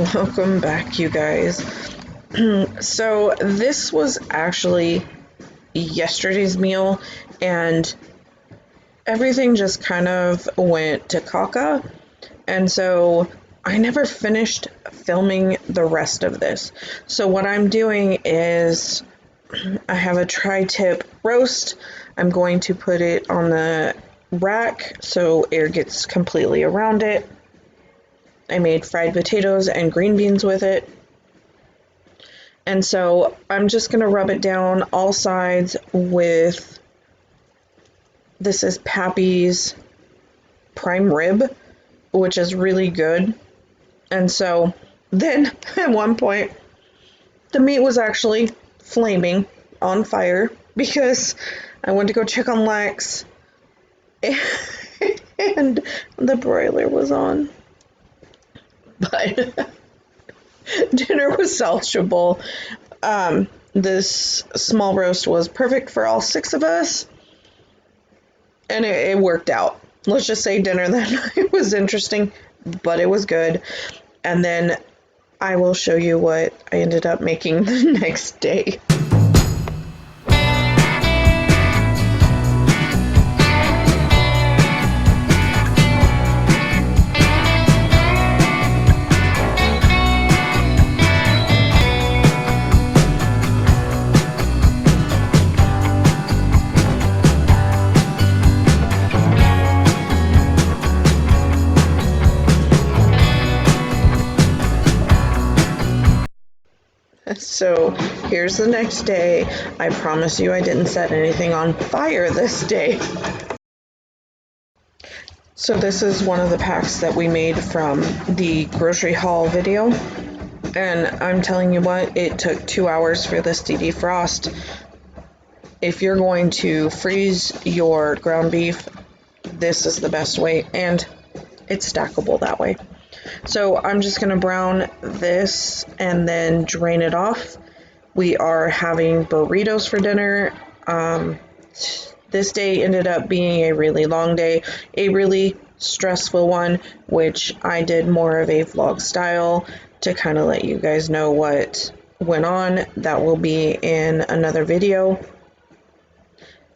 Welcome back, you guys. So, this was actually yesterday's meal, and everything just kind of went to caca, and so I never finished filming the rest of this. So, what I'm doing is I have a tri-tip roast. I'm going to put it on the rack so air gets completely around it. I made fried potatoes and green beans with it. And so I'm just going to rub it down all sides with, this is Pappy's prime rib, which is really good. And so then at one point, the meat was actually flaming on fire because I went to go check on Lex and the broiler was on. But dinner was salvageable. This small roast was perfect for all 6 of us, and it worked out. Let's just say dinner that night was interesting, but it was good. And then I will show you what I ended up making the next day. So here's the next day. I promise you I didn't set anything on fire this day. So this is one of the packs that we made from the grocery haul video. And I'm telling you what, it took 2 hours for this to defrost. If you're going to freeze your ground beef, this is the best way, and it's stackable that way. So I'm just going to brown this and then drain it off. We are having burritos for dinner. This day ended up being a really long day, a really stressful one, which I did more of a vlog style to kind of let you guys know what went on. That will be in another video.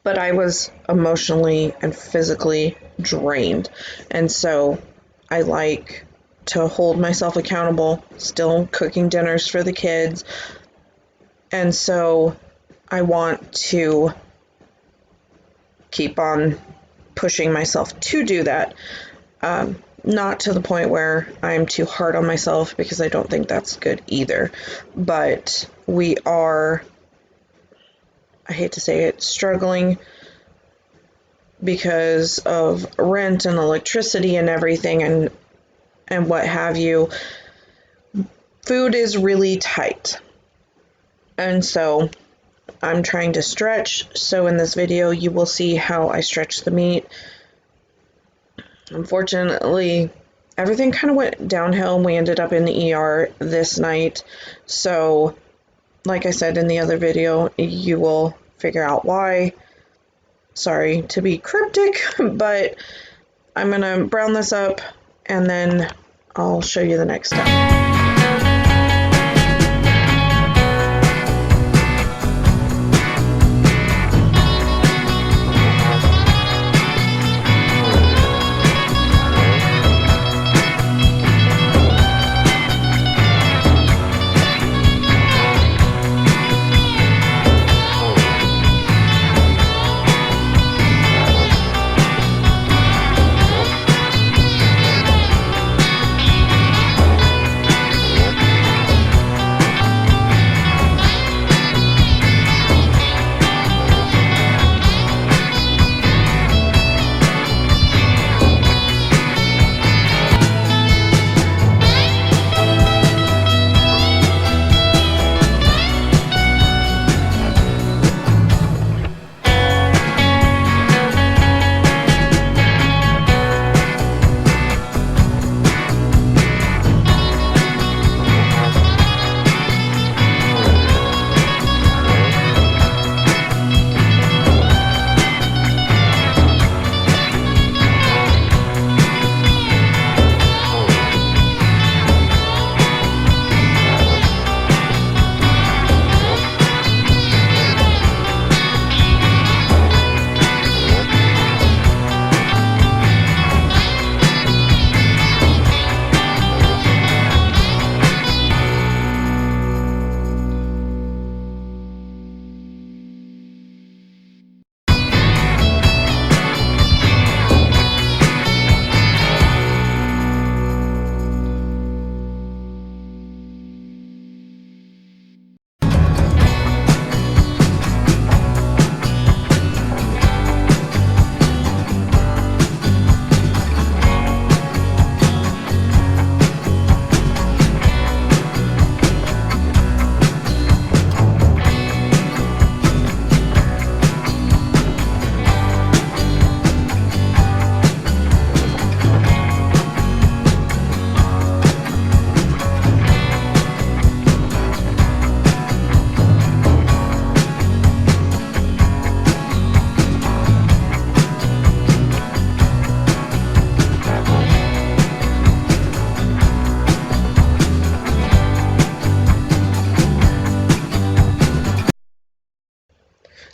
But I was emotionally and physically drained, and so I like to hold myself accountable, still cooking dinners for the kids. And so I want to keep on pushing myself to do that. Not to the point where I'm too hard on myself, because I don't think that's good either. But we are, I hate to say it, struggling because of rent and electricity and everything and what have you. Food is really tight. And so I'm trying to stretch. So in this video, you will see how I stretch the meat. Unfortunately, everything kind of went downhill and we ended up in the ER this night. So like I said in the other video, you will figure out why. Sorry to be cryptic, but I'm gonna brown this up and then I'll show you the next step.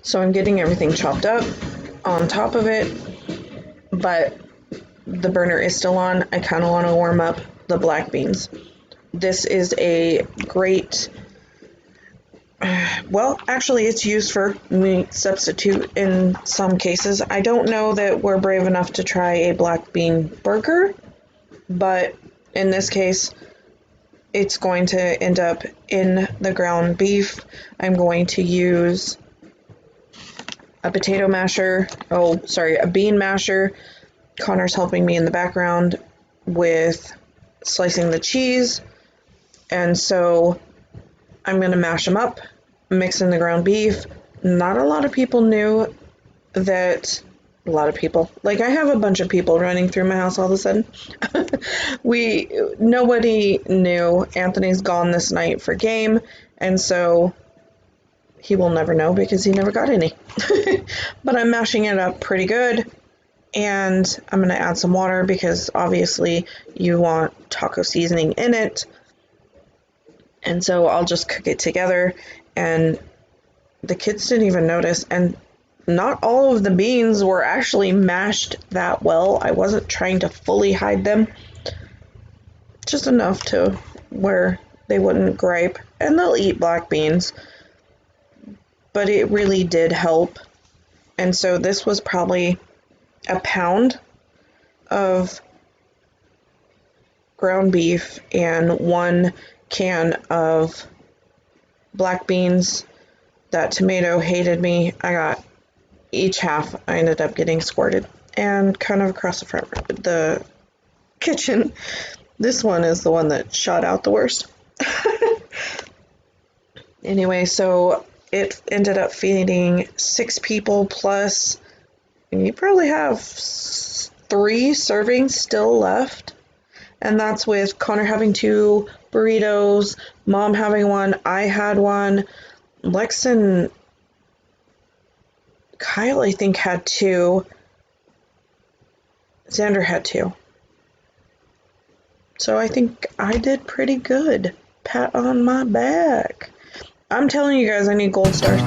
So I'm getting everything chopped up on top of it, but the burner is still on. I kind of want to warm up the black beans. This is a great, well, actually it's used for meat substitute in some cases. I don't know that we're brave enough to try a black bean burger, but in this case, it's going to end up in the ground beef. I'm going to use a potato masher, a bean masher. Connor's helping me in the background with slicing the cheese. And so I'm going to mash them up, mix in the ground beef. Not a lot of people knew that, like I have a bunch of people running through my house all of a sudden. Nobody knew Anthony's gone this night for game, and so he will never know because he never got any. But I'm mashing it up pretty good, and I'm going to add some water because obviously you want taco seasoning in it. And so I'll just cook it together, and the kids didn't even notice, and not all of the beans were actually mashed that well. I wasn't trying to fully hide them, just enough to where they wouldn't gripe, and they'll eat black beans, but it really did help. And so this was probably a pound of ground beef and 1 can of black beans. That tomato hated me. I got each half. I ended up getting squirted and kind of across the front the kitchen. This one is the one that shot out the worst. Anyway, so it ended up feeding 6 people plus, and you probably have 3 servings still left. And that's with Connor having 2 burritos, Mom having 1, I had 1, Lex and Kyle, I think, had 2. Xander had 2. So I think I did pretty good. Pat on my back. I'm telling you guys, I need gold stars.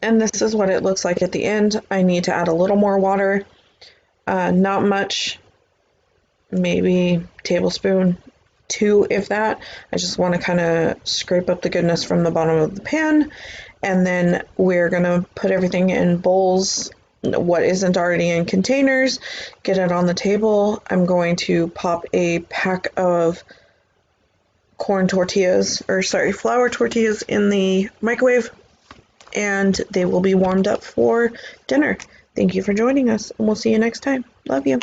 And this is what it looks like at the end. I need to add a little more water. Not much, maybe tablespoon 2, if that. I just want to kind of scrape up the goodness from the bottom of the pan. And then we're going to put everything in bowls, what isn't already in containers, get it on the table. I'm going to pop a pack of flour tortillas in the microwave, and they will be warmed up for dinner. Thank you for joining us, and we'll see you next time. Love you.